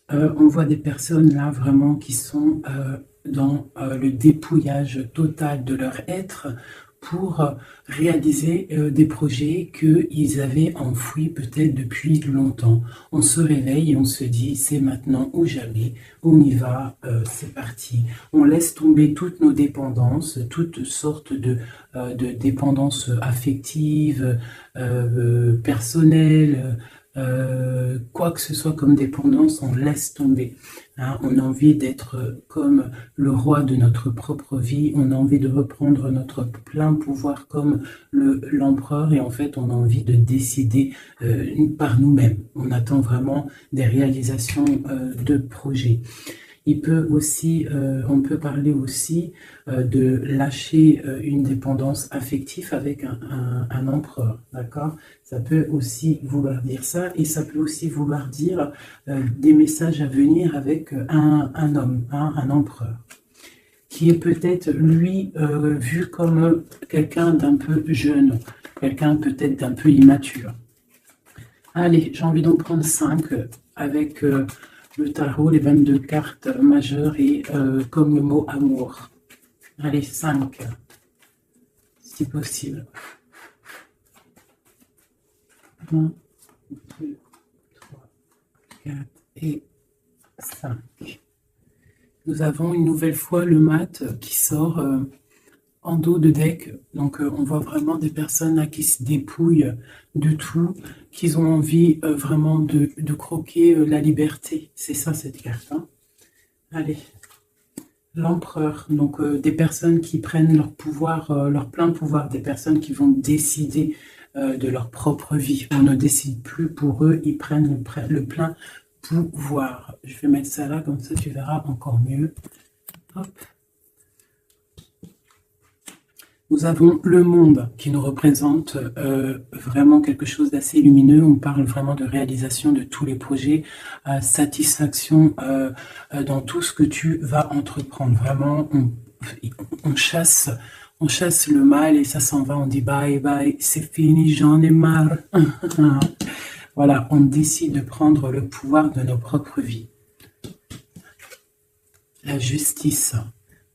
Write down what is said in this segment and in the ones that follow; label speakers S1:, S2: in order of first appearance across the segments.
S1: On voit des personnes là vraiment qui sont dans le dépouillage total de leur être pour réaliser des projets qu'ils avaient enfouis peut-être depuis longtemps. On se réveille et on se dit c'est maintenant ou jamais, on y va, c'est parti. On laisse tomber toutes nos dépendances, toutes sortes de dépendances affectives, personnelles, quoi que ce soit comme dépendance, on laisse tomber. Hein, on a envie d'être comme le roi de notre propre vie, on a envie de reprendre notre plein pouvoir comme l'empereur et en fait on a envie de décider par nous-mêmes. On attend vraiment des réalisations de projets. Il peut aussi, on peut parler aussi de lâcher une dépendance affective avec un empereur, d'accord? Ça peut aussi vouloir dire ça, et ça peut aussi vouloir dire des messages à venir avec un homme, hein, un empereur, qui est peut-être, lui, vu comme quelqu'un d'un peu jeune, quelqu'un peut-être d'un peu immature. Allez, j'ai envie d'en prendre 5 avec le tarot, les 22 cartes majeures et comme le mot amour. Allez, 5, si possible. 1, 2, 3, 4 et 5. Nous avons une nouvelle fois le mat qui sort en dos de deck. Donc on voit vraiment des personnes là, qui se dépouillent de tout, qui ont envie vraiment de croquer la liberté. C'est ça cette carte. Hein. Allez. L'empereur, donc des personnes qui prennent leur pouvoir, leur plein pouvoir, des personnes qui vont décider de leur propre vie. On ne décide plus pour eux, ils prennent le plein pouvoir. Je vais mettre ça là, comme ça tu verras encore mieux. Hop. Nous avons le monde qui nous représente vraiment quelque chose d'assez lumineux. On parle vraiment de réalisation de tous les projets, satisfaction dans tout ce que tu vas entreprendre. Vraiment, on chasse le mal et ça s'en va. On dit bye bye, c'est fini, j'en ai marre. Voilà, on décide de prendre le pouvoir de nos propres vies. La justice.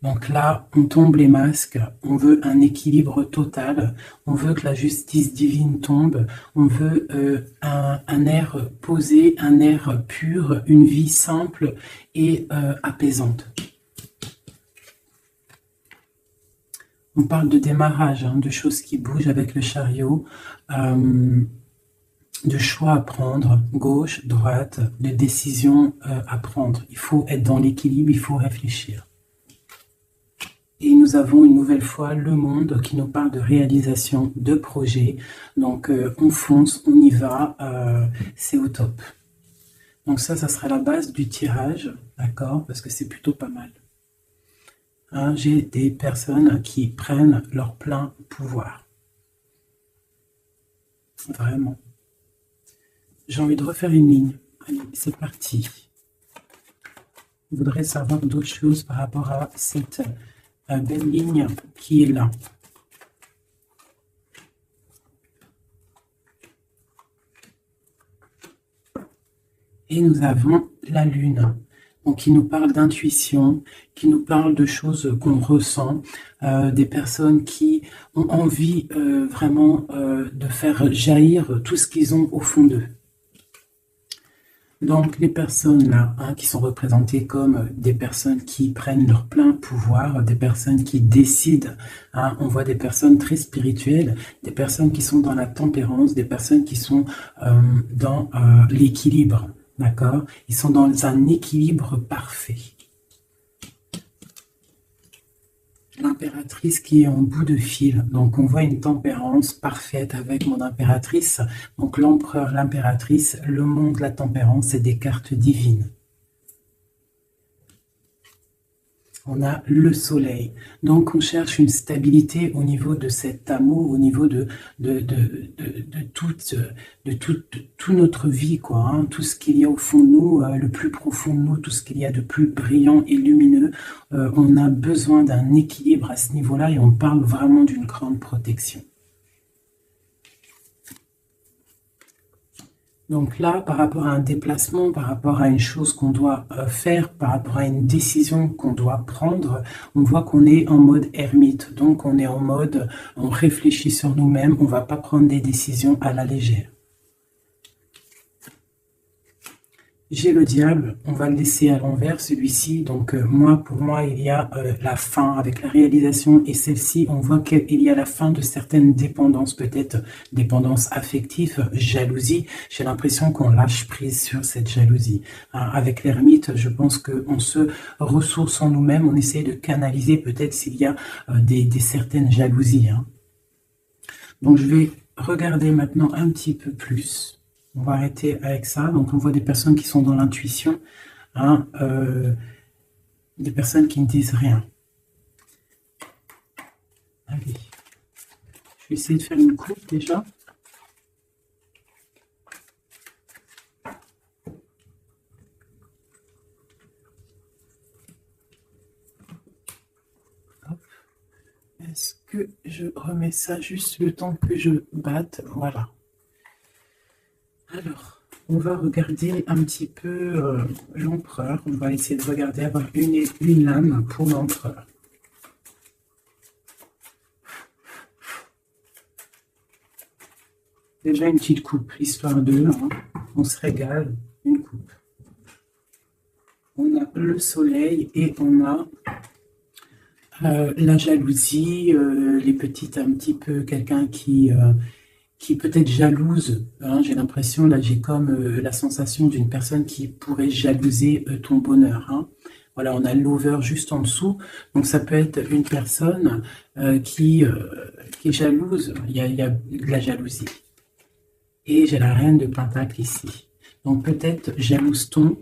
S1: Donc là, on tombe les masques, on veut un équilibre total, on veut que la justice divine tombe, on veut un air posé, un air pur, une vie simple et apaisante. On parle de démarrage, hein, de choses qui bougent avec le chariot, de choix à prendre, gauche, droite, de décisions à prendre. Il faut être dans l'équilibre, il faut réfléchir. Et nous avons une nouvelle fois le monde qui nous parle de réalisation de projets. Donc on fonce, on y va, c'est au top. Donc ça sera la base du tirage, d'accord? Parce que c'est plutôt pas mal. Hein, j'ai des personnes qui prennent leur plein pouvoir. Vraiment. J'ai envie de refaire une ligne. Allez, c'est parti. Je voudrais savoir d'autres choses par rapport à cette belle ligne qui est là. Et nous avons la lune, donc qui nous parle d'intuition, qui nous parle de choses qu'on ressent, des personnes qui ont envie vraiment de faire jaillir tout ce qu'ils ont au fond d'eux. Donc les personnes là, hein, qui sont représentées comme des personnes qui prennent leur plein pouvoir, des personnes qui décident, hein, on voit des personnes très spirituelles, des personnes qui sont dans la tempérance, des personnes qui sont dans l'équilibre, d'accord? Ils sont dans un équilibre parfait. L'impératrice qui est en bout de fil, donc on voit une tempérance parfaite avec mon impératrice, donc l'empereur, l'impératrice, le monde, la tempérance, c'est des cartes divines. On a le soleil, donc on cherche une stabilité au niveau de cet amour, au niveau de toute notre vie, quoi, hein, tout ce qu'il y a au fond de nous, le plus profond de nous, tout ce qu'il y a de plus brillant et lumineux. On a besoin d'un équilibre à ce niveau-là et on parle vraiment d'une grande protection. Donc là, par rapport à un déplacement, par rapport à une chose qu'on doit faire, par rapport à une décision qu'on doit prendre, on voit qu'on est en mode ermite. Donc on est en mode, on réfléchit sur nous-mêmes, on ne va pas prendre des décisions à la légère. J'ai le diable, on va le laisser à l'envers, celui-ci. Donc pour moi, il y a la fin avec la réalisation. Et celle-ci, on voit qu'il y a la fin de certaines dépendances, peut-être dépendance affective, jalousie. J'ai l'impression qu'on lâche prise sur cette jalousie. Avec l'ermite, je pense qu'on se ressource en nous-mêmes, on essaie de canaliser peut-être s'il y a des certaines jalousies. Donc je vais regarder maintenant un petit peu plus. On va arrêter avec ça. Donc, on voit des personnes qui sont dans l'intuition, des personnes qui ne disent rien. Allez. Je vais essayer de faire une coupe déjà. Est-ce que je remets ça juste le temps que je batte? Voilà. Alors, on va regarder un petit peu l'empereur. On va essayer de regarder, avoir une lame pour l'empereur. Déjà une petite coupe, histoire de, on se régale, une coupe. On a le soleil et on a la jalousie, les petites, un petit peu, quelqu'un qui peut être jalouse. J'ai l'impression, là, j'ai comme la sensation d'une personne qui pourrait jalouser ton bonheur. Voilà, on a l'over juste en dessous. Donc, ça peut être une personne qui est jalouse. Il y a de la jalousie. Et j'ai la reine de Pentacle ici. Donc, peut-être jalouse-t-on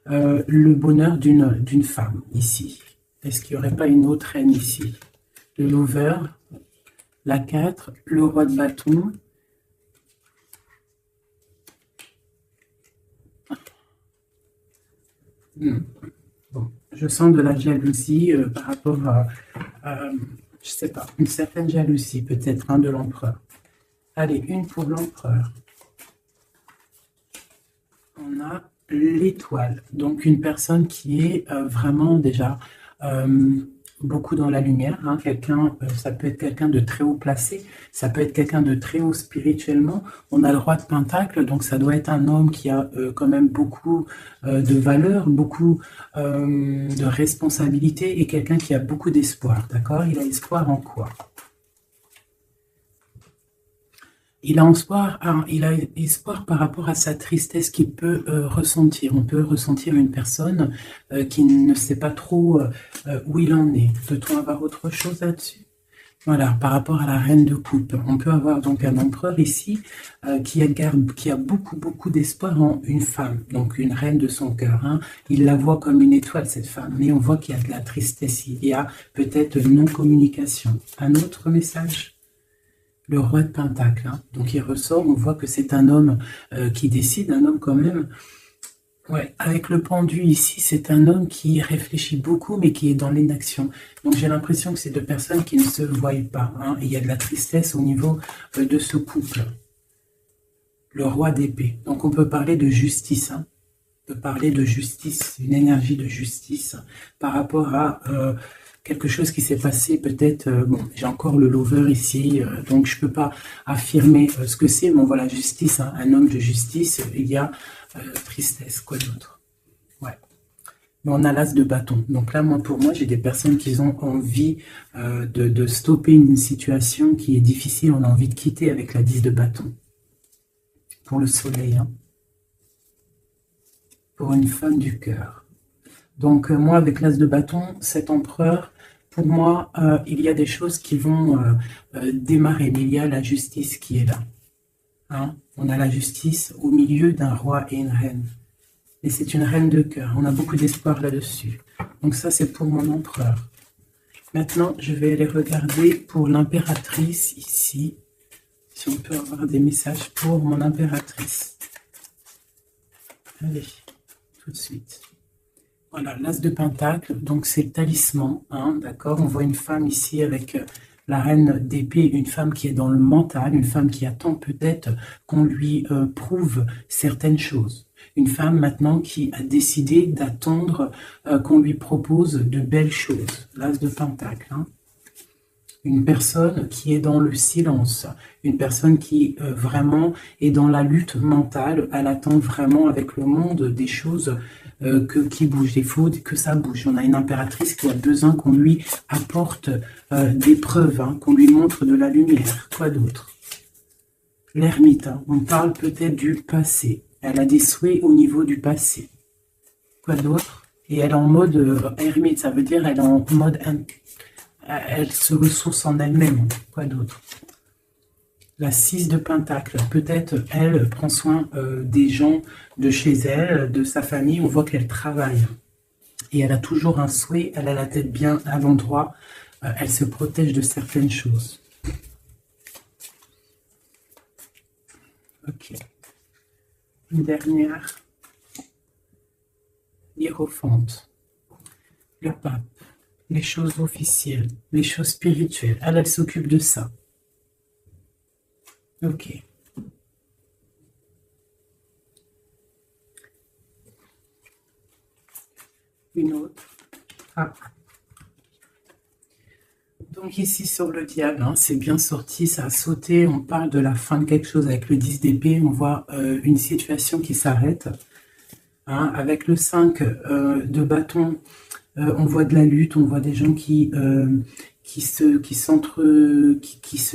S1: le bonheur d'une femme ici. Est-ce qu'il n'y aurait pas une autre reine ici? Le lover, la 4, le roi de bâton. Bon, je sens de la jalousie par rapport à, je sais pas, une certaine jalousie peut-être de l'empereur. Allez, une pour l'empereur. On a l'étoile, donc une personne qui est vraiment déjà beaucoup dans la lumière. Quelqu'un, ça peut être quelqu'un de très haut placé, ça peut être quelqu'un de très haut spirituellement. On a le roi de Pentacle, donc ça doit être un homme qui a quand même beaucoup de valeur, beaucoup de responsabilité et quelqu'un qui a beaucoup d'espoir. D'accord? Il a espoir en quoi? Il a espoir par rapport à sa tristesse qu'il peut ressentir. On peut ressentir une personne qui ne sait pas trop où il en est. Peut-on avoir autre chose là-dessus? Voilà, par rapport à la reine de coupe. On peut avoir donc un empereur ici qui a beaucoup d'espoir en une femme, donc une reine de son cœur. Il la voit comme une étoile, cette femme, mais on voit qu'il y a de la tristesse, il y a peut-être non-communication. Un autre message? Le roi de Pentacle, donc il ressort, on voit que c'est un homme qui décide, un homme quand même. Ouais, avec le pendu ici, c'est un homme qui réfléchit beaucoup, mais qui est dans l'inaction. Donc j'ai l'impression que c'est deux personnes qui ne se voient pas. Et il y a de la tristesse au niveau de ce couple. Le roi d'épée. Donc on peut parler de justice. On peut parler de justice, une énergie de justice par rapport à quelque chose qui s'est passé peut-être, bon, j'ai encore le lover ici, donc je ne peux pas affirmer ce que c'est, mais voilà, justice, un homme de justice, il y a tristesse, quoi d'autre? Ouais. Mais on a l'as de bâton. Donc là, pour moi, j'ai des personnes qui ont envie de stopper une situation qui est difficile, on a envie de quitter avec la 10 de bâton. Pour le soleil, pour une femme du cœur. Donc moi, avec l'as de bâton, cet empereur, pour moi, il y a des choses qui vont démarrer, mais il y a la justice qui est là. On a la justice au milieu d'un roi et une reine. Et c'est une reine de cœur. On a beaucoup d'espoir là-dessus. Donc ça, c'est pour mon empereur. Maintenant, je vais aller regarder pour l'impératrice ici. Si on peut avoir des messages pour mon impératrice. Allez, tout de suite. Voilà, l'as de Pentacle, donc c'est le talisman, d'accord? On voit une femme ici avec La reine d'épée, une femme qui est dans le mental, une femme qui attend peut-être qu'on lui prouve certaines choses. Une femme maintenant qui a décidé d'attendre qu'on lui propose de belles choses. L'as de Pentacle. Hein. Une personne qui est dans le silence, une personne qui vraiment est dans la lutte mentale, elle attend vraiment avec le monde des choses qui bougent, il faut que ça bouge. On a une impératrice qui a besoin qu'on lui apporte des preuves, hein, qu'on lui montre de la lumière. Quoi d'autre? L'ermite, hein, on parle peut-être du passé. Elle a des souhaits au niveau du passé. Quoi d'autre? Et elle est en mode ermite, ça veut dire elle est en mode... Elle se ressource en elle-même. Quoi d'autre? La 6 de Pentacle. Peut-être elle prend soin des gens de chez elle, de sa famille. On voit qu'elle travaille. Et elle a toujours un souhait. Elle a la tête bien à l'endroit. Elle se protège de certaines choses. Ok. Une dernière. Hiérophante. Le pape. Les choses officielles, les choses spirituelles. Elle s'occupe de ça. Ok. Une autre. Ah. Donc ici sur le diable, hein, c'est bien sorti, ça a sauté. On parle de la fin de quelque chose avec le 10 d'épée. On voit une situation qui s'arrête. Hein, avec le 5 de bâton, on voit de la lutte, on voit des gens qui se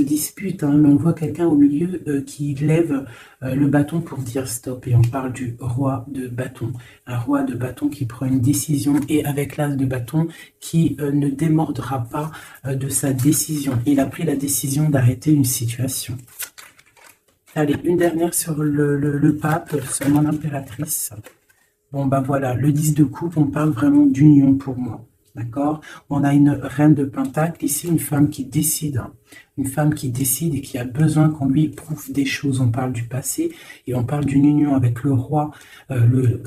S1: disputent, hein, mais on voit quelqu'un au milieu qui lève le bâton pour dire stop. Et on parle du roi de bâton. Un roi de bâton qui prend une décision et avec l'as de bâton qui ne démordra pas de sa décision. Il a pris la décision d'arrêter une situation. Allez, une dernière sur le pape, sur mon impératrice. Bon, ben voilà, le 10 de coupe, on parle vraiment d'union pour moi. D'accord? On a une reine de Pentacle, ici une femme qui décide. Hein, une femme qui décide et qui a besoin qu'on lui prouve des choses. On parle du passé et on parle d'une union avec le roi, le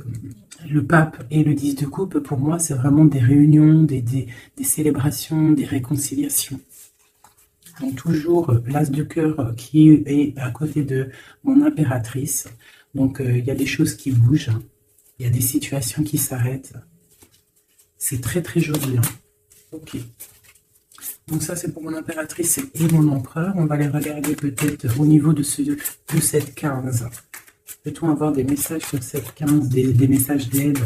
S1: pape et le 10 de coupe. Pour moi, c'est vraiment des réunions, des célébrations, des réconciliations. Donc toujours l'as de cœur qui est à côté de mon impératrice. Donc il y a des choses qui bougent. Il y a des situations qui s'arrêtent. C'est très très joli. Hein. Ok. Donc ça c'est pour mon impératrice et mon empereur. On va les regarder peut-être au niveau de cette 15. Peut-on avoir des messages sur cette 15, des messages d'aide?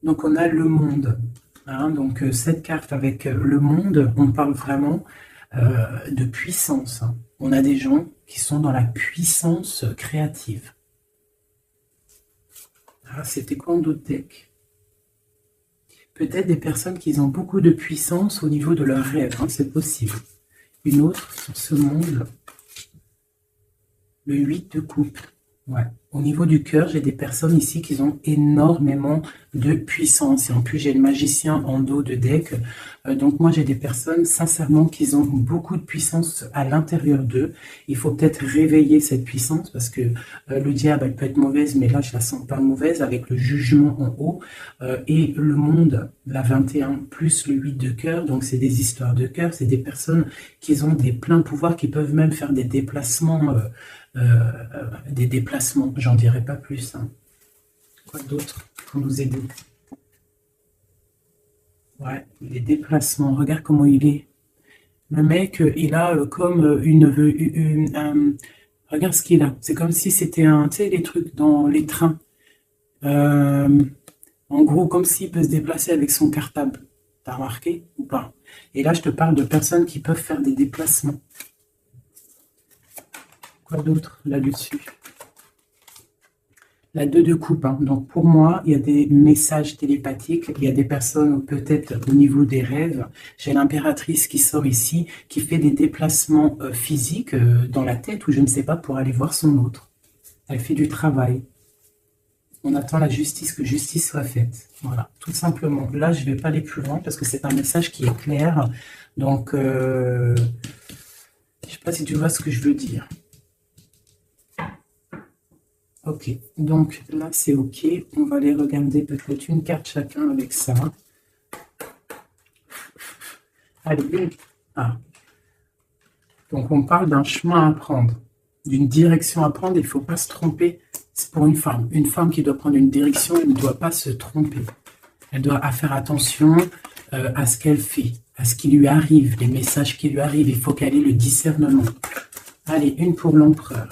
S1: Donc on a le monde. Hein, donc cette carte avec le monde, on parle vraiment de puissance. Hein. On a des gens qui sont dans la puissance créative. Ah, c'était quoi en d'autres decks? Peut-être des personnes qui ont beaucoup de puissance au niveau de leurs rêves, hein, c'est possible. Une autre sur ce monde, le 8 de coupe. Ouais. Au niveau du cœur, j'ai des personnes ici qui ont énormément de puissance. Et en plus, j'ai le magicien en dos de deck. Donc moi, j'ai des personnes, sincèrement, qui ont beaucoup de puissance à l'intérieur d'eux. Il faut peut-être réveiller cette puissance parce que le diable, elle peut être mauvaise, mais là, je la sens pas mauvaise avec le jugement en haut. Et le monde, la 21, plus le 8 de cœur. Donc, c'est des histoires de cœur. C'est des personnes qui ont des pleins pouvoirs, qui peuvent même faire des déplacements... j'en dirai pas plus. Hein. Quoi d'autre pour nous aider? Ouais, les déplacements, regarde comment il est. Le mec, il a comme regarde ce qu'il a. C'est comme si c'était tu sais, les trucs dans les trains. En gros, comme s'il peut se déplacer avec son cartable. T'as remarqué ou pas? Et là, je te parle de personnes qui peuvent faire des déplacements. Quoi d'autre là-dessus? La 2 de coupe. Hein. Donc pour moi, il y a des messages télépathiques. Il y a des personnes peut-être au niveau des rêves. J'ai l'impératrice qui sort ici, qui fait des déplacements physiques dans la tête ou je ne sais pas pour aller voir son autre. Elle fait du travail. On attend la justice, que justice soit faite. Voilà, tout simplement. Là, je ne vais pas aller plus loin parce que c'est un message qui est clair. Donc, je ne sais pas si tu vois ce que je veux dire. Ok, donc là c'est ok, on va aller regarder peut-être une carte chacun avec ça. Allez, ah. Donc, on parle d'un chemin à prendre, d'une direction à prendre. Il ne faut pas se tromper. C'est pour une femme. Une femme qui doit prendre une direction, elle ne doit pas se tromper. Elle doit faire attention à ce qu'elle fait, à ce qui lui arrive, les messages qui lui arrivent. Il faut qu'elle ait le discernement. Allez, une pour l'empereur.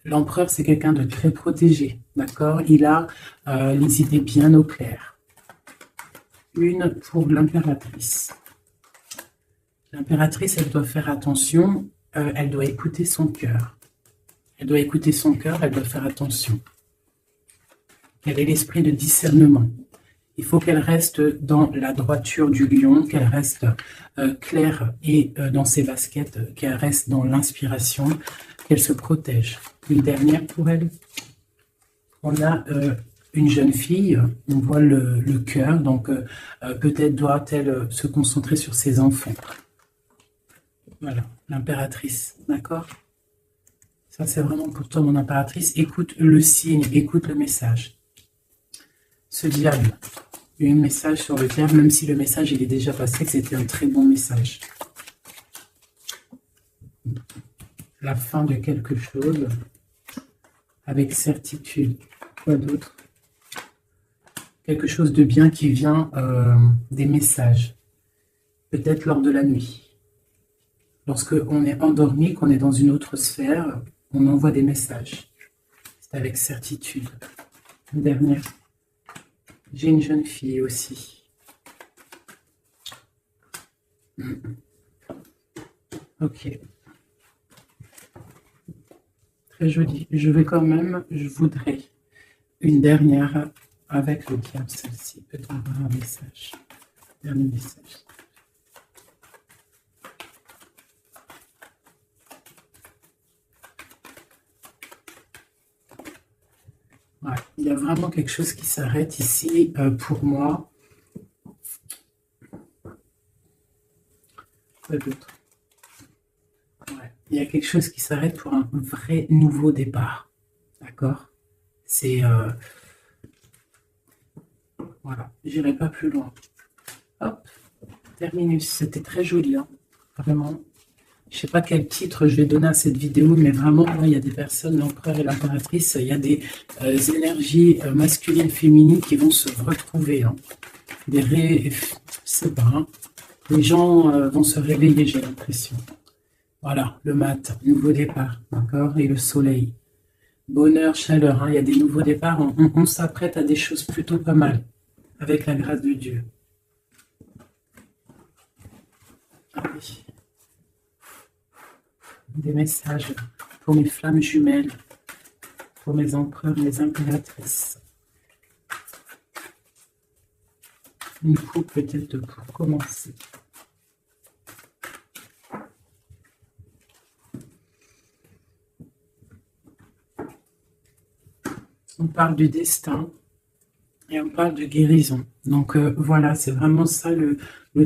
S1: L'empereur, c'est quelqu'un de très protégé, d'accord? Il a les idées bien au clair. Une pour l'impératrice. L'impératrice, elle doit faire attention, elle doit écouter son cœur. Elle doit écouter son cœur, elle doit faire attention. Elle ait l'esprit de discernement. Il faut qu'elle reste dans la droiture du lion, qu'elle reste claire et dans ses baskets, qu'elle reste dans l'inspiration, qu'elle se protège. Une dernière pour elle. On a une jeune fille, on voit le cœur, donc peut-être doit-elle se concentrer sur ses enfants. Voilà, l'impératrice, d'accord? Ça, c'est vraiment pour toi, mon impératrice. Écoute le signe, écoute le message. Ce diable, il y a eu un message sur le diable, même si le message il est déjà passé, que c'était un très bon message. La fin de quelque chose, avec certitude. Quoi d'autre? Quelque chose de bien qui vient des messages. Peut-être lors de la nuit. Lorsque on est endormi, qu'on est dans une autre sphère, on envoie des messages. C'est avec certitude. Une dernière. J'ai une jeune fille aussi. Ok. Très joli. Je voudrais une dernière avec le diable, celle-ci. Peut-être avoir un message. Dernier message. Ouais, il y a vraiment quelque chose qui s'arrête ici pour moi. Quoi d'autre? Ouais, il y a quelque chose qui s'arrête pour un vrai nouveau départ. D'accord? C'est... voilà, j'irai pas plus loin. Hop, terminus. C'était très joli, hein, vraiment. Je sais pas quel titre je vais donner à cette vidéo, mais vraiment, là, il y a des personnes, l'empereur et l'impératrice, il y a des énergies masculines, féminines qui vont se retrouver. Hein. Je sais pas, hein. Les gens vont se réveiller, j'ai l'impression. Voilà, le mat, nouveau départ, d'accord? Et le soleil. Bonheur, chaleur, hein. Il y a des nouveaux départs, on s'apprête à des choses plutôt pas mal, avec la grâce de Dieu. Allez. Des messages pour mes flammes jumelles, pour mes empereurs, mes impératrices. Une coupe peut-être pour commencer. On parle du destin et on parle de guérison. Donc voilà, c'est vraiment ça le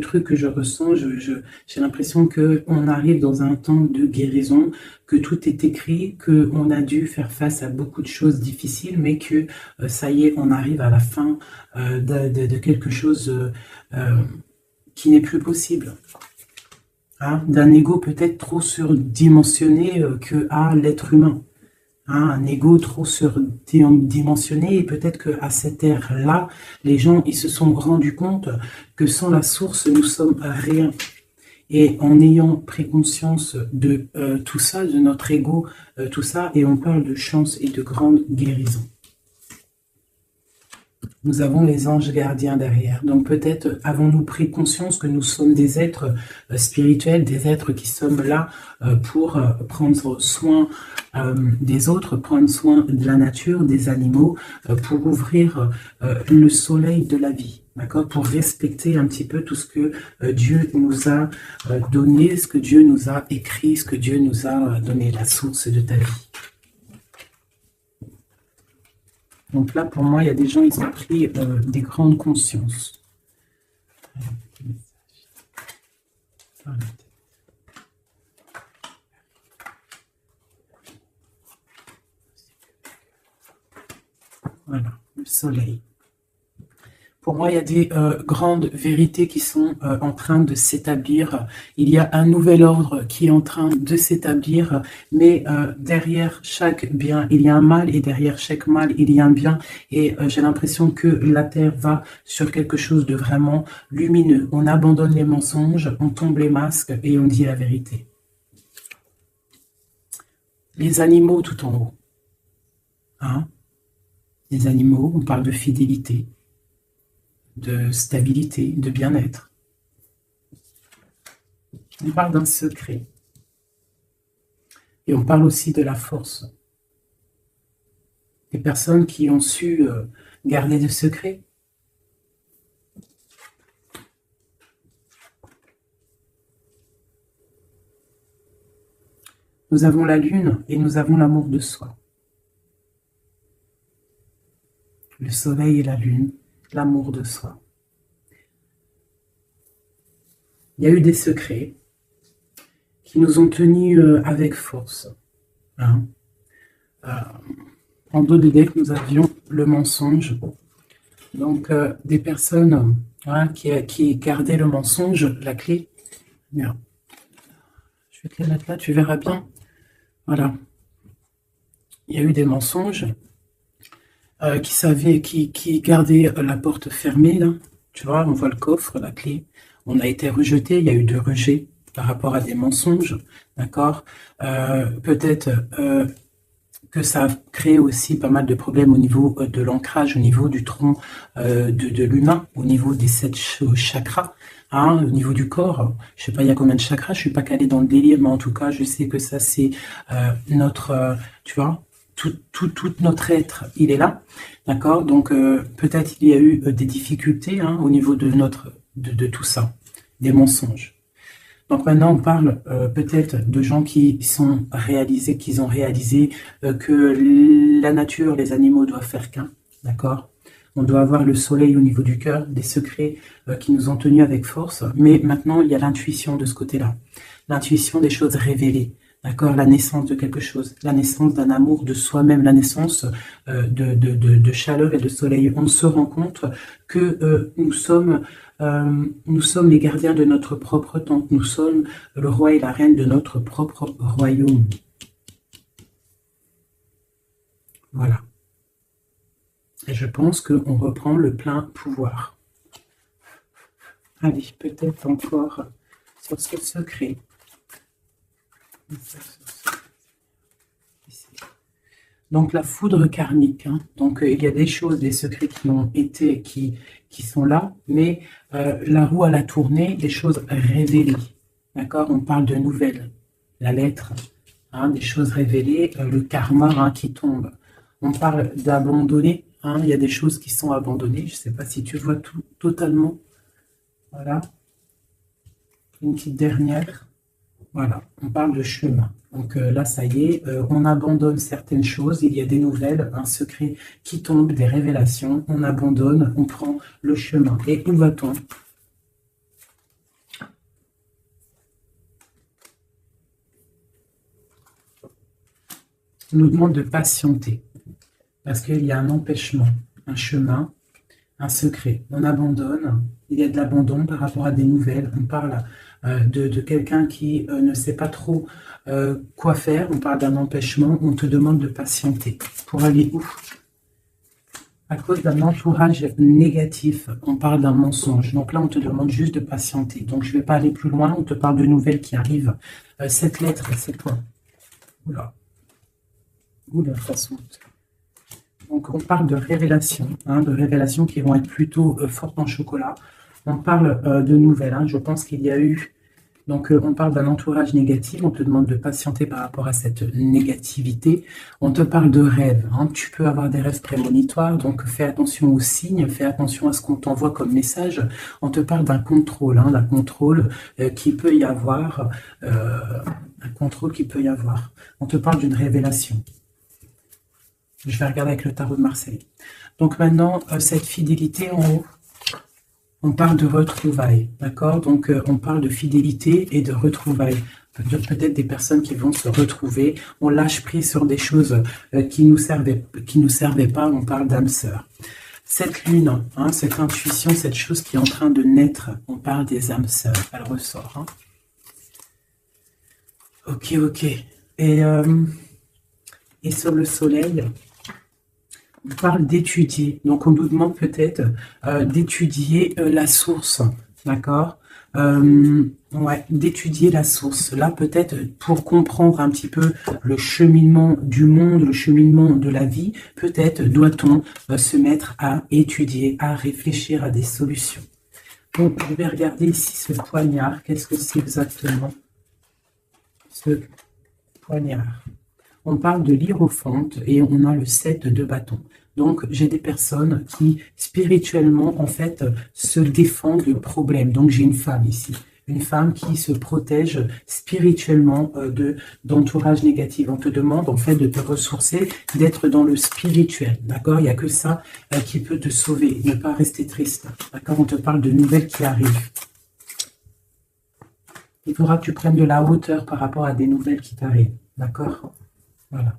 S1: truc que je ressens. J'ai l'impression qu'on arrive dans un temps de guérison, que tout est écrit, qu'on a dû faire face à beaucoup de choses difficiles, mais que ça y est, on arrive à la fin de quelque chose qui n'est plus possible. Hein, d'un ego peut-être trop surdimensionné que à l'être humain. Hein, un ego trop surdimensionné, et peut-être qu'à cette ère-là, les gens ils se sont rendus compte que sans la source, nous sommes rien. Et en ayant pris conscience de tout ça, de notre ego, tout ça, et on parle de chance et de grande guérison. Nous avons les anges gardiens derrière. Donc peut-être avons-nous pris conscience que nous sommes des êtres spirituels, des êtres qui sommes là pour prendre soin des autres, prendre soin de la nature, des animaux, pour ouvrir le soleil de la vie, d'accord, pour respecter un petit peu tout ce que Dieu nous a donné, ce que Dieu nous a écrit, ce que Dieu nous a donné, la source de ta vie. Donc là, pour moi, il y a des gens, ils ont pris des grandes consciences. Voilà, le soleil. Pour moi, il y a des grandes vérités qui sont en train de s'établir. Il y a un nouvel ordre qui est en train de s'établir, mais derrière chaque bien, il y a un mal, et derrière chaque mal, il y a un bien. Et j'ai l'impression que la Terre va sur quelque chose de vraiment lumineux. On abandonne les mensonges, on tombe les masques et on dit la vérité. Les animaux tout en haut. Hein? Les animaux, on parle de fidélité, de stabilité, de bien-être. On parle d'un secret. Et on parle aussi de la force. Des personnes qui ont su garder des secrets. Nous avons la lune et nous avons l'amour de soi. Le soleil et la lune, l'amour de soi. Il y a eu des secrets qui nous ont tenus avec force. Hein. En dos de deck, nous avions le mensonge. Donc, des personnes qui gardaient le mensonge, la clé. Bien. Je vais te la mettre là, tu verras bien. Voilà. Il y a eu des mensonges qui gardaient la porte fermée, là. Tu vois, on voit le coffre, la clé. On a été rejeté, il y a eu de rejet par rapport à des mensonges, d'accord. Peut-être que ça a créé aussi pas mal de problèmes au niveau de l'ancrage, au niveau du tronc de l'humain, au niveau des 7 chakras, hein, au niveau du corps. Je sais pas il y a combien de chakras, je suis pas calée dans le délire, mais en tout cas, je sais que ça c'est notre, tu vois, tout notre être, il est là, d'accord. Donc peut-être il y a eu des difficultés hein, au niveau de de tout ça, des mensonges. Donc maintenant, on parle peut-être de gens qui ont réalisé que la nature, les animaux doivent faire qu'un, d'accord. On doit avoir le soleil au niveau du cœur, des secrets qui nous ont tenus avec force. Mais maintenant, il y a l'intuition de ce côté-là, l'intuition des choses révélées, d'accord, la naissance de quelque chose, la naissance d'un amour de soi-même, la naissance de chaleur et de soleil. On se rend compte que nous sommes les gardiens de notre propre temple. Nous sommes le roi et la reine de notre propre royaume. Voilà. Et je pense qu'on reprend le plein pouvoir. Allez, peut-être encore sur ce secret. Donc la foudre karmique. Hein. Donc il y a des choses, des secrets qui ont été, qui sont là, mais la roue à la tournée, des choses révélées. D'accord. On parle de nouvelles. La lettre, hein, des choses révélées, le karma hein, qui tombe. On parle d'abandonner. Hein, il y a des choses qui sont abandonnées. Je ne sais pas si tu vois tout totalement. Voilà. Une petite dernière. Voilà, on parle de chemin. Donc là, ça y est, on abandonne certaines choses. Il y a des nouvelles, un secret qui tombe, des révélations. On abandonne, on prend le chemin. Et où va-t-on? On nous demande de patienter. Parce qu'il y a un empêchement, un chemin, un secret. On abandonne, il y a de l'abandon par rapport à des nouvelles. On parle de quelqu'un qui ne sait pas trop quoi faire. On parle d'un empêchement. On te demande de patienter. Pour aller où? À cause d'un entourage négatif. On parle d'un mensonge. Donc là, on te demande juste de patienter. Donc je ne vais pas aller plus loin. On te parle de nouvelles qui arrivent. Cette lettre, c'est quoi? Oula. Oula, façon. Donc on parle de révélations, hein, de révélations qui vont être plutôt fortes en chocolat. On parle de nouvelles, hein, je pense qu'il y a eu... Donc on parle d'un entourage négatif, on te demande de patienter par rapport à cette négativité. On te parle de rêves, hein, tu peux avoir des rêves prémonitoires, donc fais attention aux signes, fais attention à ce qu'on t'envoie comme message. On te parle d'un contrôle, hein, qui peut y avoir, un contrôle qui peut y avoir. On te parle d'une révélation. Je vais regarder avec le tarot de Marseille. Donc maintenant, cette fidélité en haut, on parle de retrouvailles, d'accord? Donc on parle de fidélité et de retrouvailles. Peut-être des personnes qui vont se retrouver. On lâche prise sur des choses qui nous servaient pas. On parle d'âme sœur. Cette lune, hein, cette intuition, cette chose qui est en train de naître, on parle des âmes sœurs, elle ressort. Hein. Ok, ok. Et sur le soleil, on parle d'étudier. Donc, on nous demande peut-être d'étudier la source, d'accord? Ouais, d'étudier la source. Là, peut-être pour comprendre un petit peu le cheminement du monde, le cheminement de la vie, peut-être doit-on se mettre à étudier, à réfléchir à des solutions. Donc, je vais regarder ici ce poignard. Qu'est-ce que c'est exactement? Ce poignard. On parle de l'hiérophante et on a le 7 de bâton. Donc, j'ai des personnes qui, spirituellement, en fait, se défendent le problème. Donc, j'ai une femme ici. Une femme qui se protège spirituellement d'entourage négatif. On te demande, en fait, de te ressourcer, d'être dans le spirituel. D'accord? Il n'y a que ça qui peut te sauver. Ne pas rester triste. D'accord? On te parle de nouvelles qui arrivent. Il faudra que tu prennes de la hauteur par rapport à des nouvelles qui t'arrivent. D'accord? Voilà.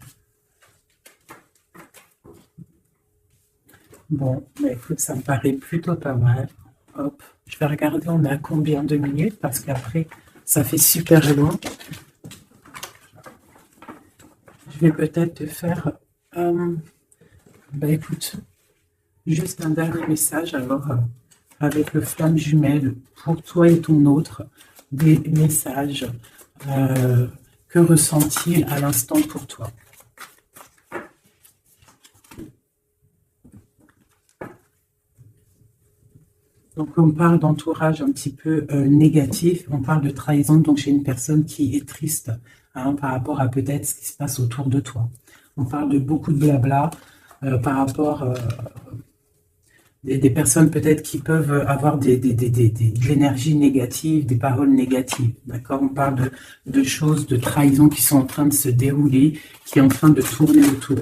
S1: Bon, bah écoute, ça me paraît plutôt pas mal. Hop, je vais regarder on a combien de minutes parce qu'après, ça fait super long. Je vais peut-être te faire... bah écoute, juste un dernier message alors, avec le flamme jumelle, pour toi et ton autre, des messages. Que ressent-il à l'instant pour toi? Donc, on parle d'entourage un petit peu négatif, on parle de trahison, donc j'ai une personne qui est triste hein, par rapport à peut-être ce qui se passe autour de toi. On parle de beaucoup de blabla par rapport des personnes peut-être qui peuvent avoir de l'énergie négative, des paroles négatives. D'accord? On parle de choses, de trahison qui sont en train de se dérouler, qui est en train de tourner autour.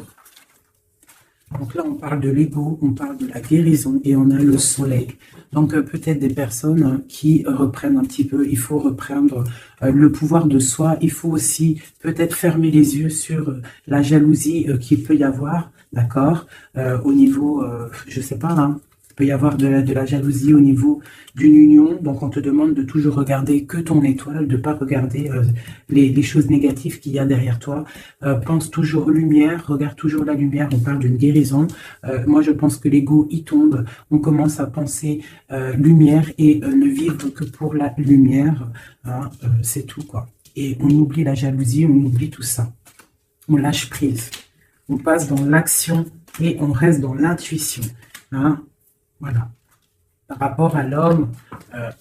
S1: Donc là, on parle de l'ego, on parle de la guérison et on a le soleil. Donc peut-être des personnes qui reprennent un petit peu, il faut reprendre le pouvoir de soi. Il faut aussi peut-être fermer les yeux sur la jalousie qu'il peut y avoir, d'accord, au niveau, je sais pas, hein, il peut y avoir de la jalousie au niveau d'une union. Donc on te demande de toujours regarder que ton étoile, de ne pas regarder les choses négatives qu'il y a derrière toi. Pense toujours lumière, regarde toujours la lumière, on parle d'une guérison. Moi je pense que l'ego y tombe, on commence à penser lumière et ne vivre que pour la lumière, hein, c'est tout quoi. Et on oublie la jalousie, on oublie tout ça. On lâche prise, on passe dans l'action et on reste dans l'intuition. Hein. Voilà. Par rapport à l'homme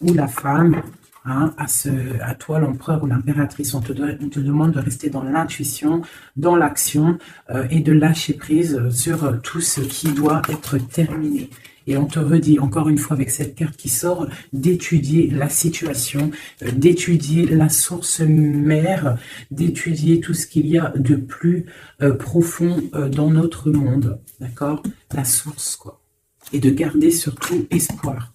S1: ou la femme, hein, à toi l'empereur ou l'impératrice, on te demande de rester dans l'intuition, dans l'action et de lâcher prise sur tout ce qui doit être terminé. Et on te redit encore une fois avec cette carte qui sort, d'étudier la situation, d'étudier la source mère, d'étudier tout ce qu'il y a de plus profond dans notre monde, d'accord? La source, quoi. Et de garder surtout espoir.